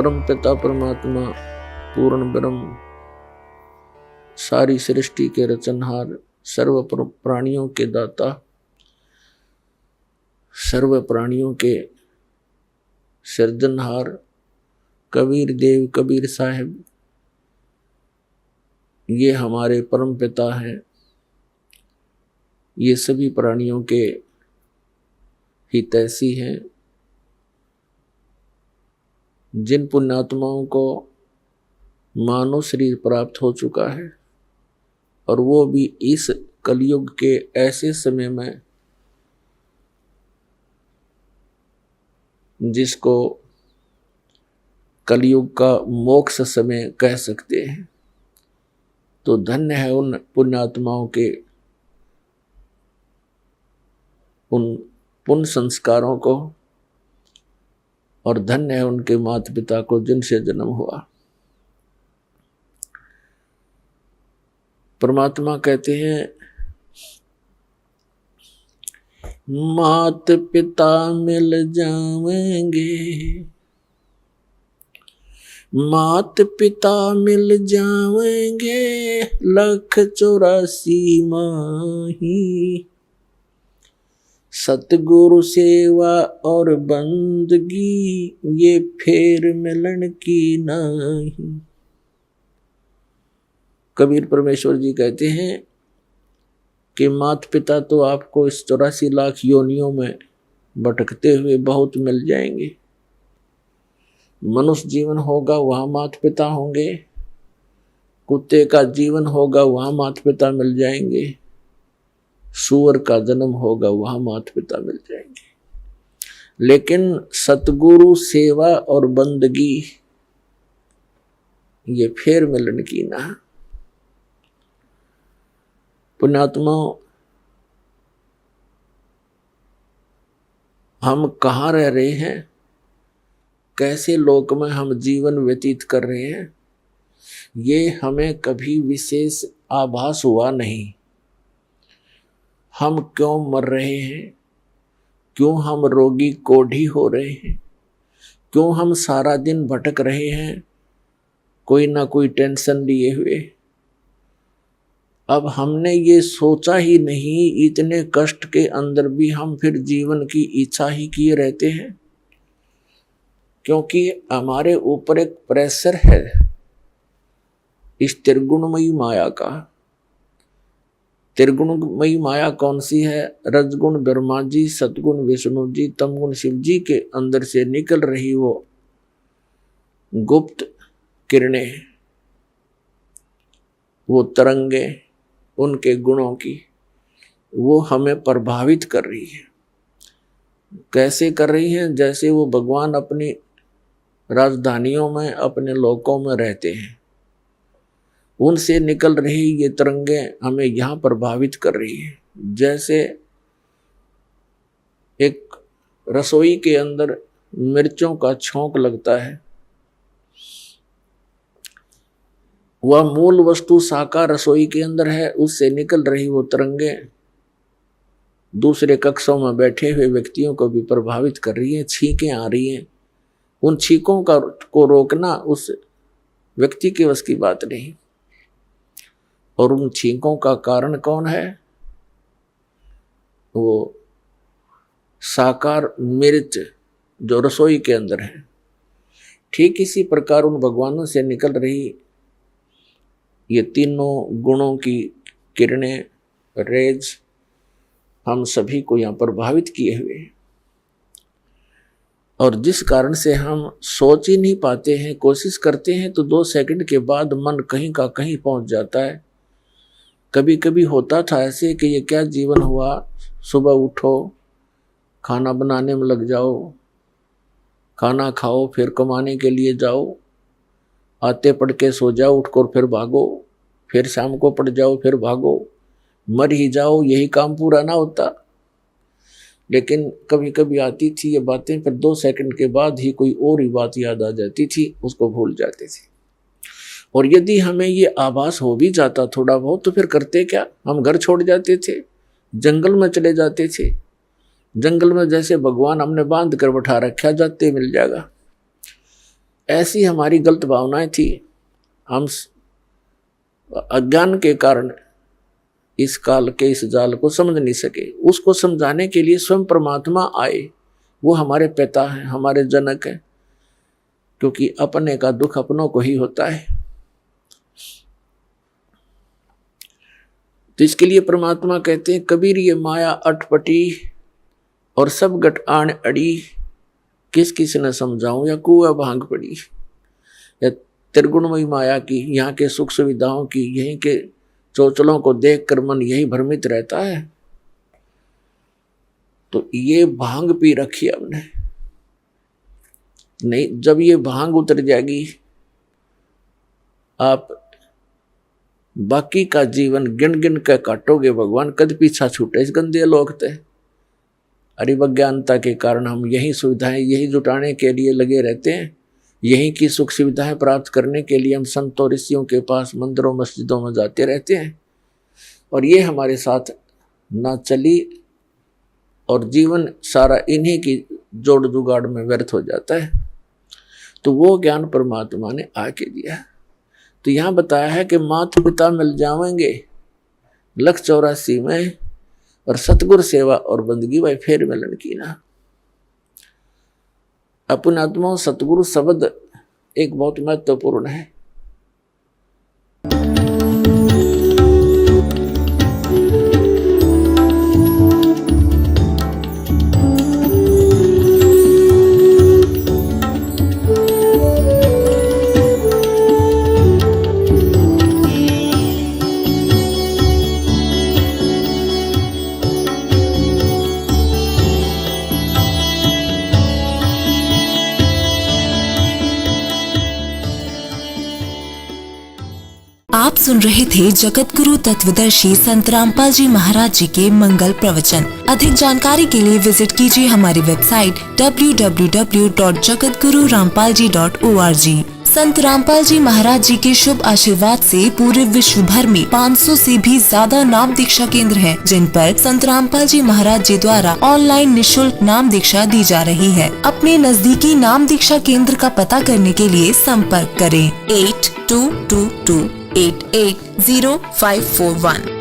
परम पिता परमात्मा पूर्ण ब्रह्म सारी सृष्टि के रचनहार, सर्व प्राणियों के दाता, सर्व प्राणियों के सृजनहार कबीर देव कबीर साहिब, ये हमारे परम पिता हैं। ये सभी प्राणियों के हितैषी हैं। जिन पुण्यात्माओं को मानव शरीर प्राप्त हो चुका है और वो भी इस कलयुग के ऐसे समय में जिसको कलयुग का मोक्ष समय कह सकते हैं, तो धन्य है उन पुण्यात्माओं के उन पुण्य संस्कारों को, और धन्य है उनके माता पिता को जिनसे जन्म हुआ। परमात्मा कहते हैं, मात पिता मिल जाएंगे, मात पिता मिल जाएंगे, 184 माही, सतगुरु सेवा और बंदगी, ये फेर मिलन की नहीं। कबीर परमेश्वर जी कहते हैं कि माता पिता तो आपको इस 84 लाख योनियों में भटकते हुए बहुत मिल जाएंगे। मनुष्य जीवन होगा वहां माता पिता होंगे, कुत्ते का जीवन होगा वहां माता पिता मिल जाएंगे, सूअर का जन्म होगा वहां माता पिता मिल जाएंगे, लेकिन सतगुरु सेवा और बंदगी ये फेर मिलन की ना। पुण्यात्मा, हम कहाँ रह रहे हैं, कैसे लोक में हम जीवन व्यतीत कर रहे हैं, ये हमें कभी विशेष आभास हुआ नहीं। हम क्यों मर रहे हैं, क्यों हम रोगी कोढ़ी हो रहे हैं, क्यों हम सारा दिन भटक रहे हैं कोई ना कोई टेंशन लिए हुए। अब हमने ये सोचा ही नहीं, इतने कष्ट के अंदर भी हम फिर जीवन की इच्छा ही किए रहते हैं, क्योंकि हमारे ऊपर एक प्रेशर है इस त्रिगुणमयी माया का। त्रिगुणमयी माया कौन सी है? रजगुण ब्रह्मा जी, सतगुण विष्णु जी, तमगुण शिव जी के अंदर से निकल रही वो गुप्त किरणें, वो तरंगे उनके गुणों की, वो हमें प्रभावित कर रही है। कैसे कर रही हैं? जैसे वो भगवान अपनी राजधानियों में, अपने लोकों में रहते हैं, उनसे निकल रही ये तरंगे हमें यहाँ प्रभावित कर रही है। जैसे एक रसोई के अंदर मिर्चों का छौंक लगता है, वह मूल वस्तु साकार रसोई के अंदर है, उससे निकल रही वो तरंगे दूसरे कक्षों में बैठे हुए व्यक्तियों को भी प्रभावित कर रही है। छींकें आ रही हैं, उन छींकों को रोकना उस व्यक्ति के वश की बात नहीं। और उन छींकों का कारण कौन है? वो साकार मिर्च जो रसोई के अंदर है। ठीक इसी प्रकार उन भगवानों से निकल रही ये तीनों गुणों की किरणें, रेज हम सभी को यहाँ प्रभावित किए हुए हैं, और जिस कारण से हम सोच ही नहीं पाते हैं। कोशिश करते हैं तो 2 सेकंड के बाद मन कहीं का कहीं पहुंच जाता है। कभी कभी होता था ऐसे कि ये क्या जीवन हुआ, सुबह उठो, खाना बनाने में लग जाओ, खाना खाओ, फिर कमाने के लिए जाओ, आते पढ़ के सो जाओ, उठकर फिर भागो, फिर शाम को पढ़ जाओ, फिर भागो, मर ही जाओ, यही काम पूरा ना होता। लेकिन कभी कभी आती थी ये बातें, फिर 2 सेकंड के बाद ही कोई और ही बात याद आ जाती थी, उसको भूल जाते थे। और यदि हमें ये आभास हो भी जाता थोड़ा बहुत, तो फिर करते क्या? हम घर छोड़ जाते थे, जंगल में चले जाते थे। जंगल में जैसे भगवान हमने बांध कर बैठा रखा, जाते मिल जाएगा, ऐसी हमारी गलत भावनाएं थी, हम अज्ञान के कारण इस काल के इस जाल को समझ नहीं सके। उसको समझाने के लिए स्वयं परमात्मा आए, वो हमारे पिता हैं, हमारे जनक हैं, क्योंकि अपने का दुख अपनों को ही होता है। तो इसके लिए परमात्मा कहते हैं, कबीर ये माया अटपटी और सब गट आन अड़ी, किस किस न समझाऊं या कुआ भांग पड़ी। या त्रिगुणमयी माया की, यहाँ के सुख सुविधाओं की, यहीं के चोचलों को देखकर मन यही भ्रमित रहता है। तो ये भांग पी रखी हमने, नहीं, जब ये भांग उतर जाएगी, आप बाकी का जीवन गिन गिन कर काटोगे, भगवान कद पीछा छूटे इस गंदे लोक ते। अरिवज्ञानता के कारण हम यही सुविधाएं, यही जुटाने के लिए लगे रहते हैं, यही की सुख सुविधाएं प्राप्त करने के लिए हम संतों ऋषियों के पास मंदिरों मस्जिदों में जाते रहते हैं, और ये हमारे साथ ना चली और जीवन सारा इन्हीं की जोड़ जुगाड़ में व्यर्थ हो जाता है। तो वो ज्ञान परमात्मा ने आके दिया। तो यहाँ बताया है कि माता पिता मिल जाएंगे 184 में, और सतगुरु सेवा और बंदगी भाई फेर मिलन की ना। अपन आत्मा सतगुरु शब्द एक बहुत महत्वपूर्ण है। आप सुन रहे थे जगत गुरु तत्वदर्शी संत रामपाल जी महाराज जी के मंगल प्रवचन। अधिक जानकारी के लिए विजिट कीजिए हमारी वेबसाइट www.jagatgururampalji.org। संत रामपाल जी महाराज जी के शुभ आशीर्वाद से पूरे विश्व भर में 500 से भी ज्यादा नाम दीक्षा केंद्र हैं, जिन पर संत रामपाल जी महाराज जी द्वारा ऑनलाइन निशुल्क नाम दीक्षा दी जा रही है। अपने नजदीकी नाम दीक्षा केंद्र का पता करने के लिए संपर्क करें 8222880541।